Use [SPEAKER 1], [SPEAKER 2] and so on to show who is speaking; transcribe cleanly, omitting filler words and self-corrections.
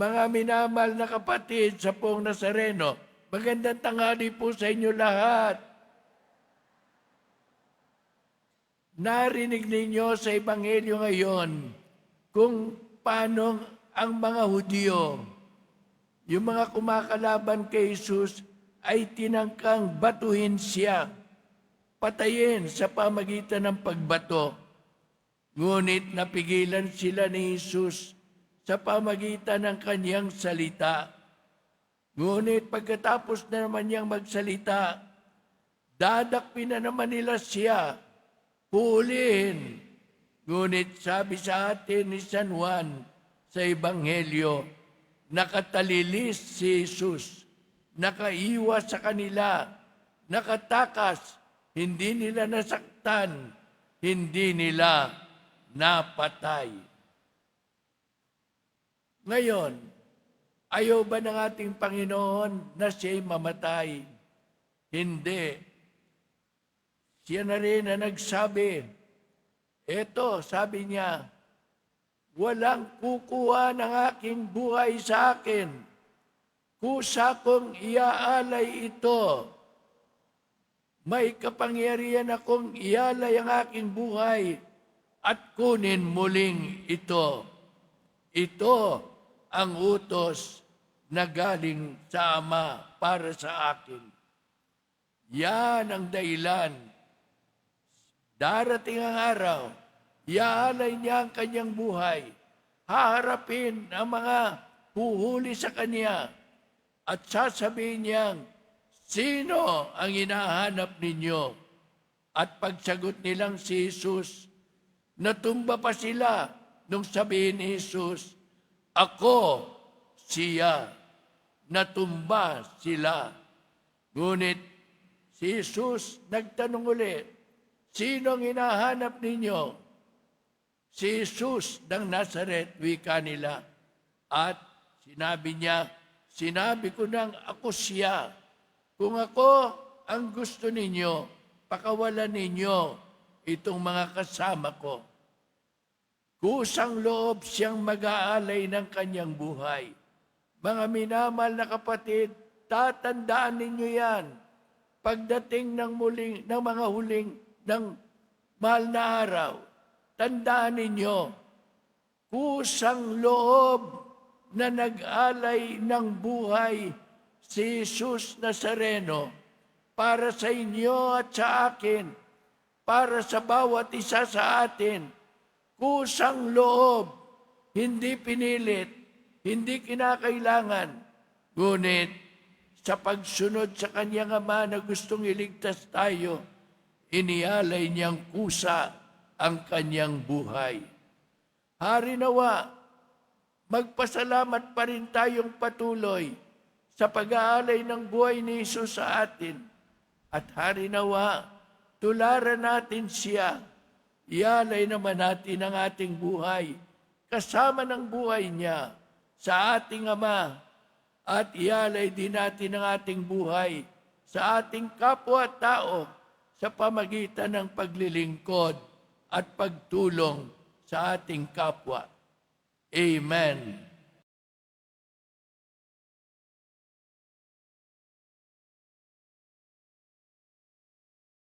[SPEAKER 1] Mga minamahal na kapatid sa Poong Nazareno, magandang tanghali po sa inyo lahat. Narinig ninyo sa Ebanghelyo ngayon kung paano ang mga Hudyo, yung mga kumakalaban kay Jesus, ay tinangkang batuhin siya, patayin sa pamagitan ng pagbato. Ngunit napigilan sila ni Jesus sa pamagitan ng kanyang salita. Ngunit pagkatapos na naman niyang magsalita, dadakpin na naman nila siya, huulihin. Ngunit sabi sa atin ni San Juan sa Ebanghelyo, nakatalilis si Jesus, nakaiwas sa kanila, nakatakas, hindi nila nasaktan, hindi nila napatay. Ngayon, ayaw ba ng ating Panginoon na siya'y mamatay? Hindi. Siya na rin na nagsabi, eto, sabi niya, walang kukuha ng aking buhay sa akin. Kusa kong iaalay ito. May kapangyarihan akong ialay ang aking buhay at kunin muling ito. Ito ang utos na galing sa Ama para sa akin. Yan ang dahilan. Darating ang araw, iaalay niya ang kanyang buhay. Haharapin ang mga huhuli sa kanya at sasabihin niyang, sino ang hinahanap ninyo? At pagsagot nilang si Jesus, natumba pa sila nung sabihin ni Jesus, ako siya. Natumba sila. Ngunit si Jesus nagtanong ulit, sino ang hinahanap ninyo? Si Jesus ng Nazaret, wika nila. At sinabi niya, sinabi ko nang ako siya. Kung ako ang gusto ninyo, pakawalan ninyo itong mga kasama ko. Kusang loob siyang mag-aalay ng kanyang buhay. Mga minamahal na kapatid, tatandaan ninyo yan. Pagdating ng mga huling ng mahal na araw, tandaan ninyo, kusang loob na nag-alay ng buhay si Jesus Nazareno para sa inyo at sa akin, para sa bawat isa sa atin. Kusang loob, hindi pinilit, hindi kinakailangan. Ngunit sa pagsunod sa kanyang Ama na gustong iligtas tayo, inialay niyang kusa ang kanyang buhay. Hari nawa, magpasalamat pa rin tayong patuloy sa pag-aalay ng buhay ni Jesus sa atin. At hari nawa, tularan natin siya. Ialay naman natin ang ating buhay kasama ng buhay niya sa ating Ama at ialay din natin ang ating buhay sa ating kapwa-tao sa pamagitan ng paglilingkod at pagtulong sa ating kapwa. Amen.